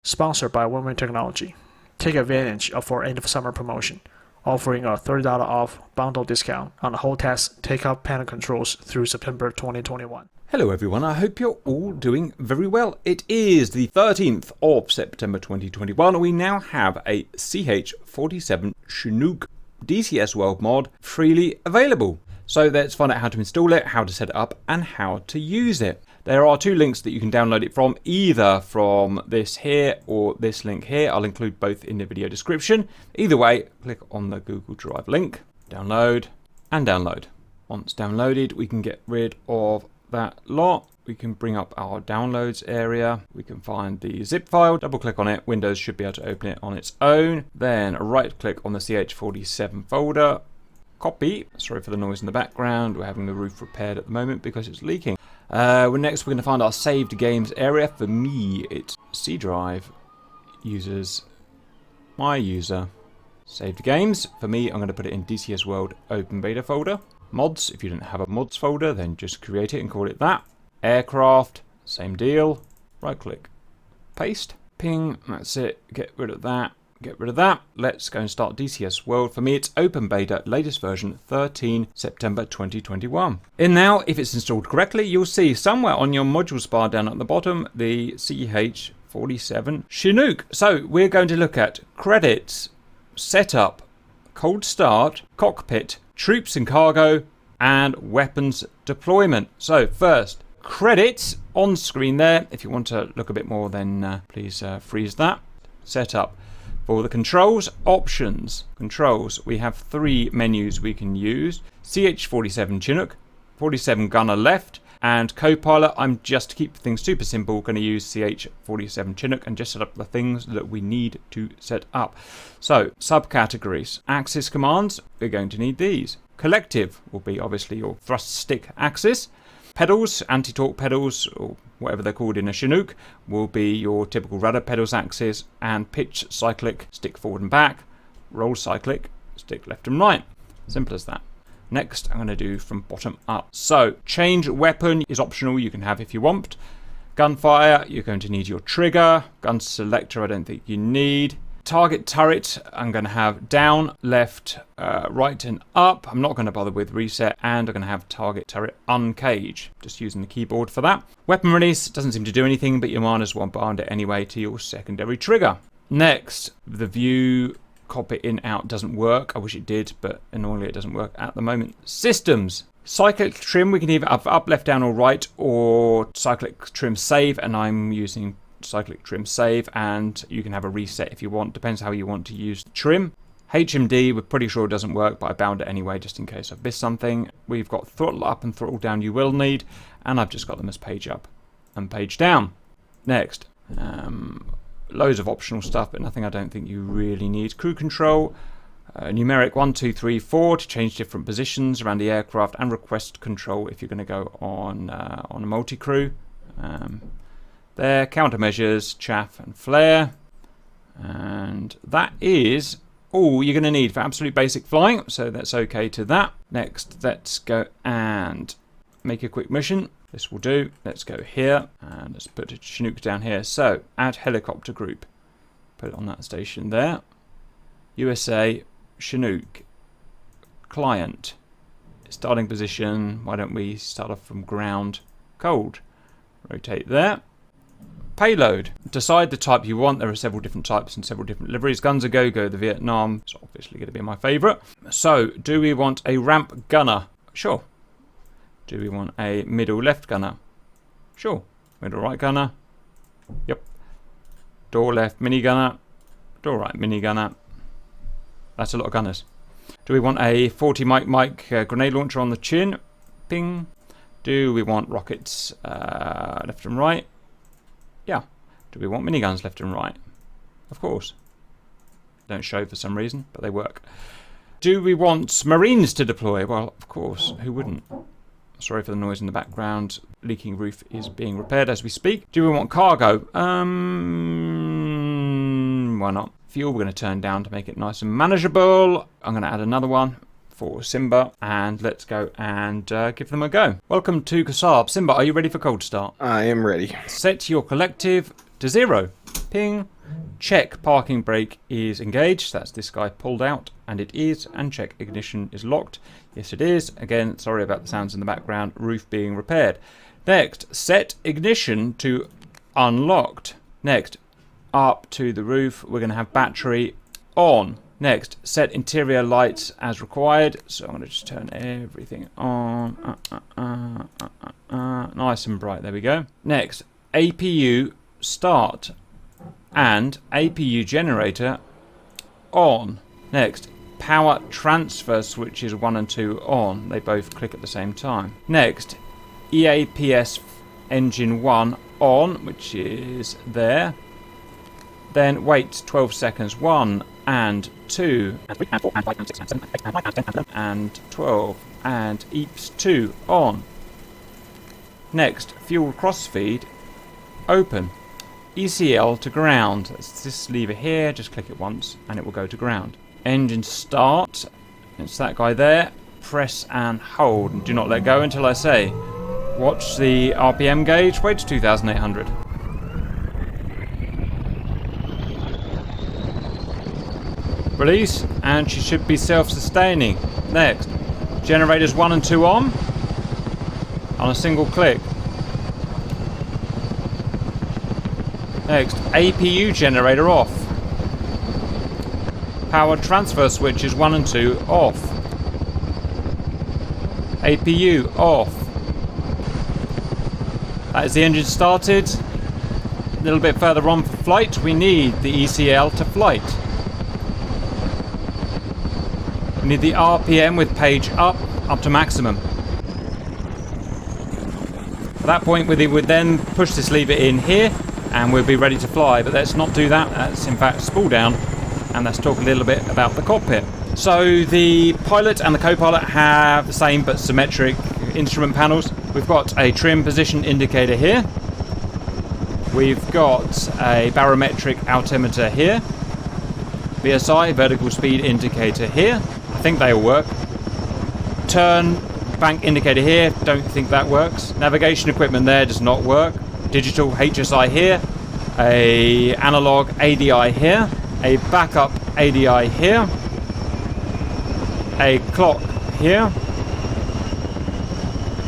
Sponsored by Win-Win Technology. Take advantage of our end of summer promotion, offering a $30 off bundle discount on the whole test take-up panel controls through September 2021. Hello everyone, I hope you're all doing very well. It is the 13th of September 2021. We now have a CH-47 Chinook DCS World mod freely available. So let's find out how to install it, how to set it up, and how to use it. There are two links that you can download it from, either from this here or this link here. I'll include both in the video description. Either way, click on the Google Drive link, download, and download. Once downloaded, we can get rid of that lot. We can bring up our downloads area. We can find the zip file, double click on it. Windows should be able to open it on its own. Then right click on the CH-47 folder, copy. Sorry for the noise in the background. We're having the roof repaired at the moment because it's leaking. Next, we're going to find our saved games area. For me, it's C drive, users, my user, saved games. For me, I'm going to put it in DCS World Open Beta folder. Mods, if you don't have a mods folder, then just create it and call it that. Aircraft, same deal. Right click, paste, ping, that's it. Get rid of that. Get rid of that. Let's go and start DCS World. For me, it's open beta, latest version 13 September 2021. In now, if it's installed correctly, you'll see somewhere on your modules bar down at the bottom, the CH-47 Chinook. So we're going to look at credits, setup, cold start, cockpit, troops and cargo, and weapons deployment. So first, credits on screen there. If you want to look a bit more, then please freeze that. Setup. For the controls, options, controls, we have three menus we can use. CH-47 Chinook, 47 gunner left, and co-pilot. I'm just to keep things super simple, going to use CH-47 Chinook and just set up the things that we need to set up. So, subcategories, axis commands, we're going to need these. Collective will be obviously your thrust stick axis. Pedals, anti-torque pedals, or whatever they're called in a Chinook, will be your typical rudder pedals axis, and pitch cyclic, stick forward and back, roll cyclic, stick left and right. Simple as that. Next, I'm going to do from bottom up. So, change weapon is optional, you can have if you want. Gunfire, you're going to need your trigger. Gun selector, I don't think you need. Target turret, I'm going to have down, left, right and up. I'm not going to bother with reset, and I'm going to have target turret uncage. Just using the keyboard for that. Weapon release doesn't seem to do anything, but you might as well bind it anyway to your secondary trigger. Next, the view cockpit in out doesn't work. I wish it did, but annoyingly it doesn't work at the moment. Systems. Cyclic trim, we can either have up, left, down or right, or cyclic trim save, and I'm using cyclic trim save, and you can have a reset if you want, depends how you want to use the trim. HMD, we're pretty sure it doesn't work, but I bound it anyway just in case I've missed something. We've got throttle up and throttle down you will need, and I've just got them as page up and page down. Next, loads of optional stuff, but nothing I don't think you really need. Crew control, numeric 1, 2, 3, 4 to change different positions around the aircraft, and request control if you're going to go on a multi-crew. There, countermeasures, chaff and flare, and that is all you're going to need for absolute basic flying, so that's okay to that. Next, let's go and make a quick mission. This will do. Let's go here, and let's put a Chinook down here. So, add helicopter group. Put it on that station there. USA, Chinook, client, starting position. Why don't we start off from ground, cold. Rotate there. Payload. Decide the type you want. There are several different types and several different liveries. Guns a go-go, the Vietnam. It's obviously going to be my favourite. So, do we want a ramp gunner? Sure. Do we want a middle left gunner? Sure. Middle right gunner? Yep. Door left mini gunner? Door right mini gunner? That's a lot of gunners. Do we want a 40 Mike grenade launcher on the chin? Ping. Do we want rockets left and right? Yeah. Do we want miniguns left and right? Of course. Don't show for some reason, but they work. Do we want Marines to deploy? Well, of course. Who wouldn't? Sorry for the noise in the background. Leaking roof is being repaired as we speak. Do we want cargo? Why not? Fuel we're going to turn down to make it nice and manageable. I'm going to add another one for Simba, and let's go and give them a go. Welcome to Kasab. Simba, are you ready for cold start? I am ready. Set your collective to 0. Ping. Check parking brake is engaged. That's this guy pulled out, and it is. And check ignition is locked. Yes, it is. Again, sorry about the sounds in the background. Roof being repaired. Next, set ignition to unlocked. Next, up to the roof. We're going to have battery on. Next, set interior lights as required. So I'm going to just turn everything on. Nice and bright. There we go. Next, APU start and APU generator on. Next, power transfer switches 1 and 2 on. They both click at the same time. Next, EAPS engine 1 on, which is there. Then wait 12 seconds. 1 and 2 and 3 and 4 and 5 and 6 and 7 and 8 and 9 and 10 and 11 and 12 and EAPS 2 on. Next, fuel crossfeed open. ECL to ground. That's this lever here. Just click it once and it will go to ground. Engine start. It's that guy there. Press and hold. And do not let go until I say. Watch the RPM gauge. Wait to 2,800. Release. And she should be self-sustaining. Next. Generators 1 and 2 on a single click. Next, APU generator off. Power transfer switches 1 and 2 off. APU off. That is the engine started. A little bit further on for flight, we need the ECL to flight. We need the RPM with page up to maximum. At that point, we would then push this lever in here and we'll be ready to fly, but let's not do that. That's in fact spool down, and let's talk a little bit about the cockpit. So the pilot and the co-pilot have the same but symmetric instrument panels. We've got a trim position indicator here. We've got a barometric altimeter here. VSI, vertical speed indicator here. I think they all work. Turn bank indicator here, don't think that works. Navigation equipment there does not work. Digital HSI here, a analog ADI here, a backup ADI here, a clock here,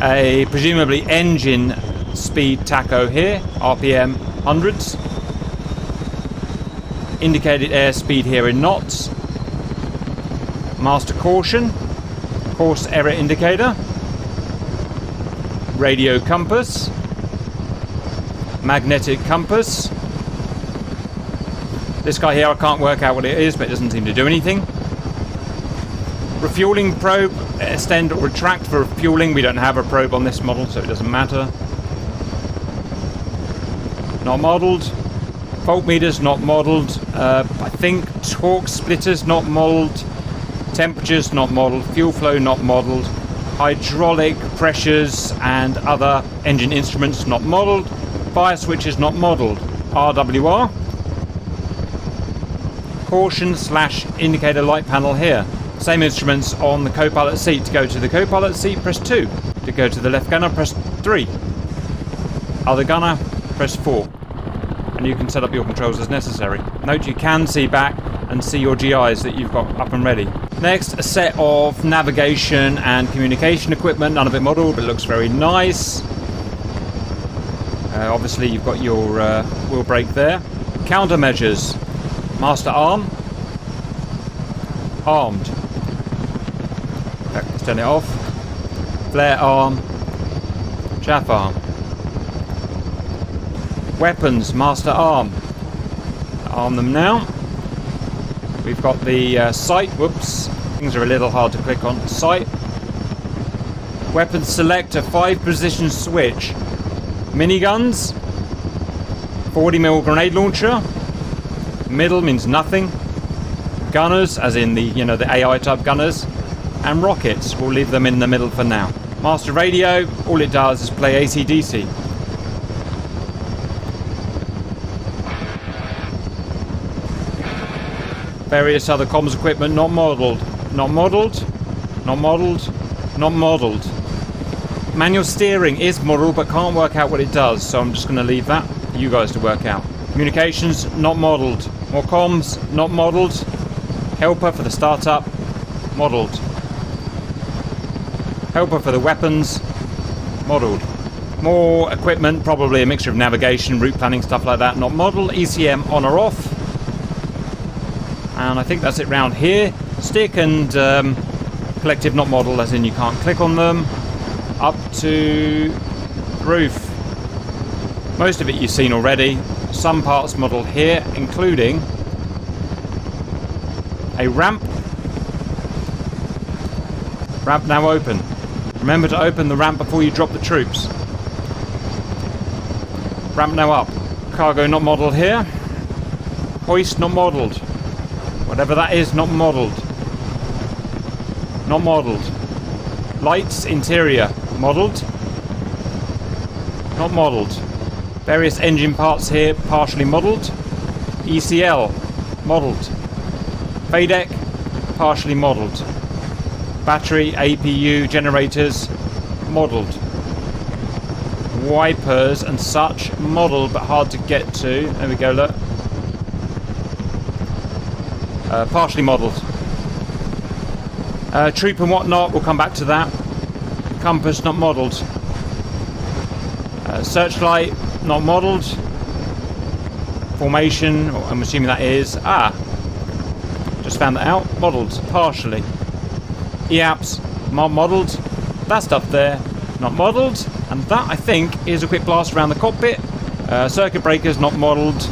a presumably engine speed tacho here, RPM hundreds, indicated airspeed here in knots, master caution, course error indicator, radio compass, magnetic compass. This guy here, I can't work out what it is, but it doesn't seem to do anything. Refueling probe, extend or retract for refueling. We don't have a probe on this model, so it doesn't matter. Not modelled. Voltmeters not modelled. I think torque splitters not modelled. Temperatures not modelled. Fuel flow not modelled. Hydraulic pressures and other engine instruments not modelled. Fire switches not modelled. RWR. Caution / indicator light panel here. Same instruments on the co-pilot seat. To go to the co-pilot seat, press 2. To go to the left gunner, press 3. Other gunner, press 4. And you can set up your controls as necessary. Note you can see back and see your GIs that you've got up and ready. Next, a set of navigation and communication equipment. None of it modelled, but it looks very nice. Obviously, you've got your wheel brake there. Countermeasures. Master arm. Armed. Let's turn it off. Flare arm. Chaff arm. Weapons. Master arm. Arm them now. We've got the sight. Whoops. Things are a little hard to click on. Sight. Weapons selector. 5-position switch. Miniguns. 40mm grenade launcher. Middle means nothing. Gunners, as in the the AI type gunners, and rockets. We'll leave them in the middle for now. Master radio. All it does is play AC/DC. Various other comms equipment not modelled. Not modelled. Not modelled. Not modelled. Manual steering is modelled but can't work out what it does, so I'm just going to leave that for you guys to work out. Communications, not modelled. More comms, not modelled. Helper for the startup, modelled. Helper for the weapons, modelled. More equipment, probably a mixture of navigation, route planning, stuff like that, not modelled. ECM on or off. And I think that's it round here. Stick and collective not modelled, as in you can't click on them. Up to the roof. Most of it you've seen already. Some parts modelled here, including a ramp. Ramp now open. Remember to open the ramp before you drop the troops. Ramp now up. Cargo not modelled here. Hoist not modelled. Whatever that is, not modelled. Not modelled. Lights, interior, modelled. Not modelled. Various engine parts here, partially modelled. ECL, modelled. FADEC, partially modelled. Battery, APU, generators, modelled. Wipers and such, modelled but hard to get to. There we go, look. Partially modelled. Troop and whatnot, we'll come back to that. Compass, not modelled. Searchlight, not modelled. Formation, I'm assuming that is... just found that out. Modelled, partially. EAPS, modelled. That stuff there, not modelled. And that, I think, is a quick blast around the cockpit. Circuit breakers, not modelled.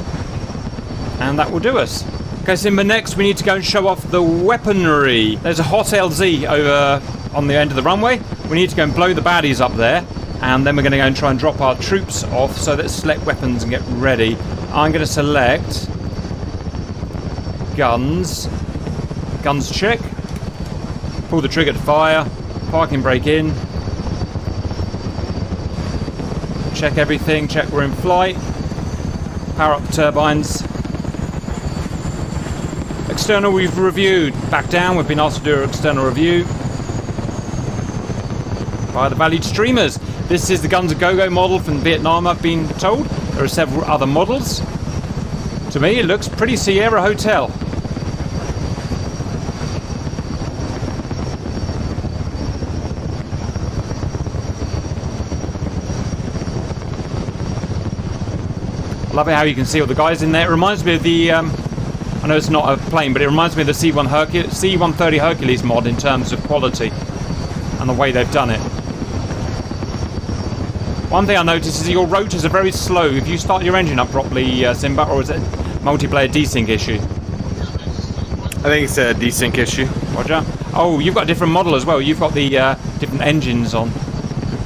And that will do us. Okay, Simba, next we need to go and show off the weaponry. There's a hot LZ over on the end of the runway. We need to go and blow the baddies up there. And then we're going to go and try and drop our troops off. So let's select weapons and get ready. I'm going to select guns. Guns check. Pull the trigger to fire. Parking brake in. Check everything. Check we're in flight. Power up the turbines. External we've reviewed. Back down. We've been asked to do an external review by the valued streamers. This is the Guns A Go-Go model from Vietnam, I've been told. There are several other models. To me, it looks pretty Sierra Hotel. I love it how you can see all the guys in there. It reminds me of the... I know it's not a plane, but it reminds me of the C-130 Hercules mod in terms of quality and the way they've done it. One thing I noticed is your rotors are very slow. If you start your engine up properly, Simba, or is it a multiplayer desync issue? I think it's a desync issue. Roger. Oh, you've got a different model as well. You've got the different engines on.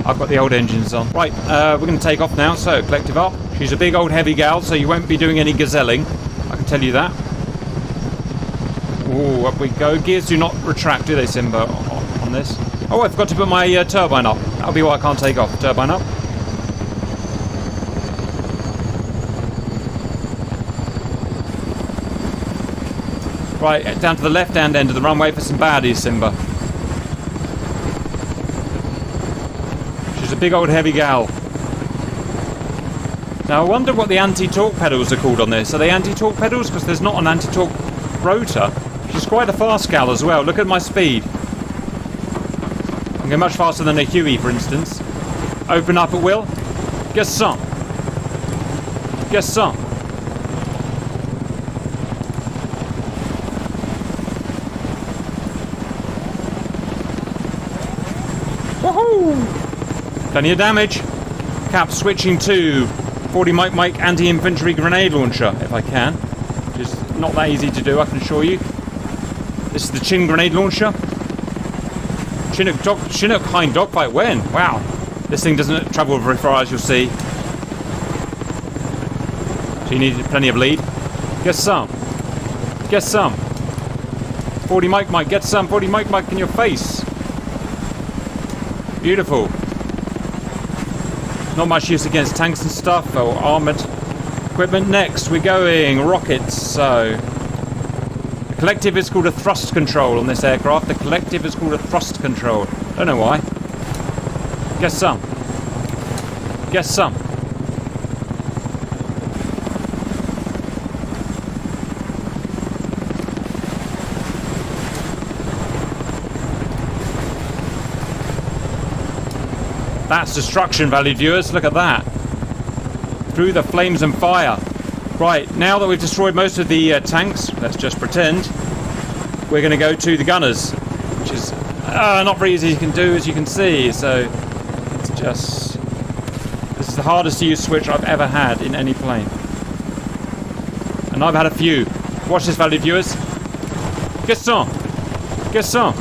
I've got the old engines on. Right, we're going to take off now. So, collective up. She's a big old heavy gal, so you won't be doing any gazelling. I can tell you that. Ooh, up we go. Gears do not retract, do they, Simba, on this? Oh, I forgot to put my turbine up. That'll be why I can't take off. Turbine up. Right, down to the left-hand end of the runway for some baddies, Simba. She's a big old heavy gal. Now, I wonder what the anti-torque pedals are called on this. Are they anti-torque pedals? Because there's not an anti-torque rotor. She's quite a fast gal as well. Look at my speed. I'm going much faster than a Huey, for instance. Open up at will. Get some. Get some. Woohoo! Plenty of damage. Cap switching to 40 Mike anti-infantry grenade launcher, if I can. Which is not that easy to do, I can assure you. This is the Chin grenade launcher. Chinook hind dogfight when? Wow. This thing doesn't travel very far, as you'll see. So you need plenty of lead. Get some. Get some. 40 Mike, get some. 40 Mike in your face. Beautiful. Not much use against tanks and stuff, or armoured equipment. Next, we're going rockets. So, the collective is called a thrust control on this aircraft. The collective is called a thrust control. Don't know why. Get some. Get some. That's destruction, valued viewers. Look at that. Through the flames and fire. Right, now that we've destroyed most of the tanks, let's just pretend, we're going to go to the gunners, which is not very easy to do, as you can see. So it's just... this is the hardest to use switch I've ever had in any plane. And I've had a few. Watch this, valued viewers. Gaston! Gaston!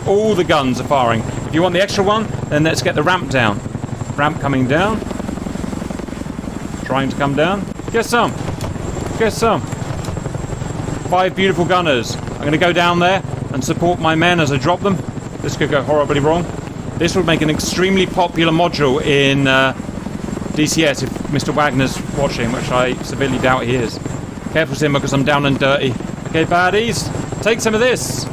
All the guns are firing. If you want the extra one, then let's get the ramp down. Ramp coming down. Trying to come down. Get some. Get some. 5 beautiful gunners. I'm going to go down there and support my men as I drop them. This could go horribly wrong. This would make an extremely popular module in DCS if Mr. Wagner's watching, which I severely doubt he is. Careful, Simba, because I'm down and dirty. Okay, baddies. Take some of this.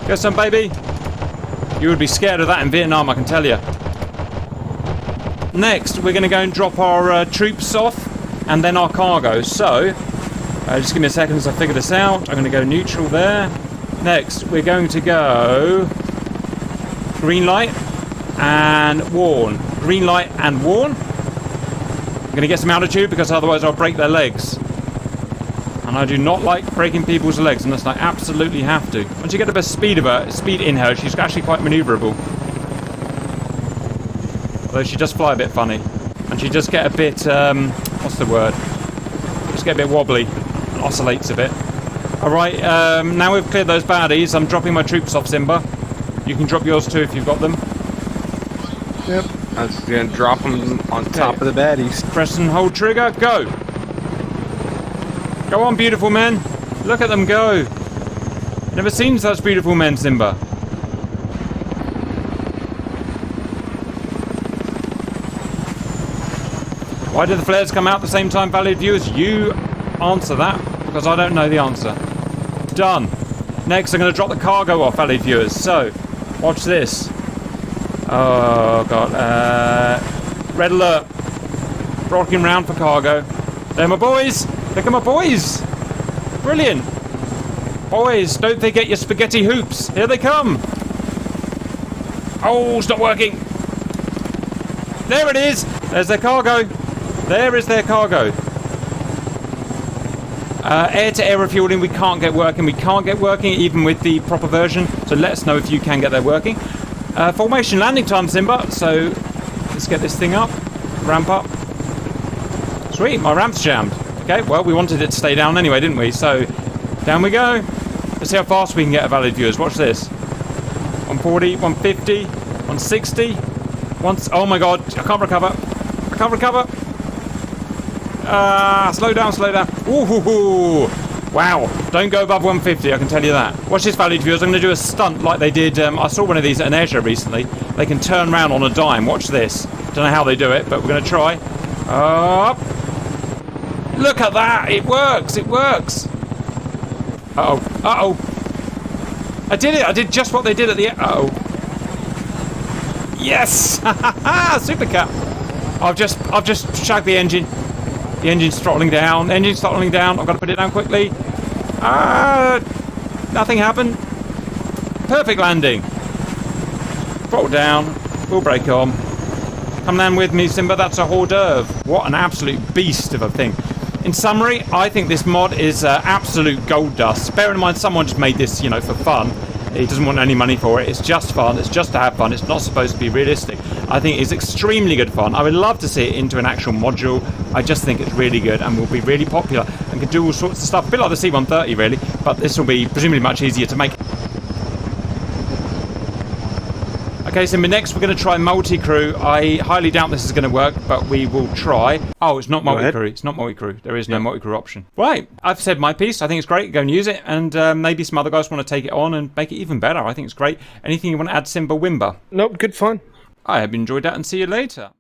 Get some, baby. You would be scared of that in Vietnam, I can tell you. Next, we're going to go and drop our troops off, and then our cargo. So, just give me a second as I figure this out. I'm going to go neutral there. Next, we're going to go green light and warn. Green light and warn. I'm going to get some altitude because otherwise I'll break their legs. And I do not like breaking people's legs unless I absolutely have to. Once you get the best speed in her, she's actually quite manoeuvrable. Although she does fly a bit funny. And she does get a bit, what's the word? Just get a bit wobbly and oscillates a bit. Alright, now we've cleared those baddies, I'm dropping my troops off, Simba. You can drop yours too if you've got them. Yep. I was going to drop them on top of the baddies. Press and hold trigger, go! Go on, beautiful men. Look at them go. Never seen such beautiful men, Simba. Why did the flares come out at the same time, valued viewers? You answer that, because I don't know the answer. Done. Next, I'm going to drop the cargo off, valued viewers. So, watch this. Oh, God. Red alert. Rocking round for cargo. They're my boys. Look at my boys! Brilliant! Boys, don't forget your spaghetti hoops. Here they come! Oh, it's not working! There it is! There's their cargo! There is their cargo. Air-to-air refueling we can't get working. We can't get working even with the proper version. So let us know if you can get that working. Formation landing time, Simba. So let's get this thing up. Ramp up. Sweet, my ramp's jammed. Okay, well, we wanted it to stay down anyway, didn't we? So, down we go. Let's see how fast we can get, valued viewers. Watch this. 140, 150, 160. Oh my God, I can't recover. I can't recover. Slow down, slow down. Ooh, wow. Don't go above 150, I can tell you that. Watch this, valued viewers. I'm going to do a stunt like they did. I saw one of these at an air show recently. They can turn around on a dime. Watch this. Don't know how they do it, but we're going to try. Up. Look at that! It works! It works! Uh-oh. Uh-oh. I did it! I did just what they did at the end. Uh-oh. Yes! Super cap! I've just shagged the engine. The engine's throttling down. Engine's throttling down. I've got to put it down quickly. Nothing happened. Perfect landing. Throttle down. We'll brake on. Come land with me, Simba. That's a hors d'oeuvre. What an absolute beast of a thing. In summary, I think this mod is absolute gold dust. Bear in mind, someone just made this, for fun. He doesn't want any money for it. It's just fun. It's just to have fun. It's not supposed to be realistic. I think it's extremely good fun. I would love to see it into an actual module. I just think it's really good and will be really popular and can do all sorts of stuff. A bit like the C-130, really. But this will be presumably much easier to make. Okay, so next we're going to try multi-crew. I highly doubt this is going to work, but we will try. Oh, it's not multi-crew. It's not multi-crew. There is no multi-crew option. Right, I've said my piece. I think it's great. Go and use it. And maybe some other guys want to take it on and make it even better. I think it's great. Anything you want to add, Simba Wimba? Nope, good fun. I hope you enjoyed that and see you later.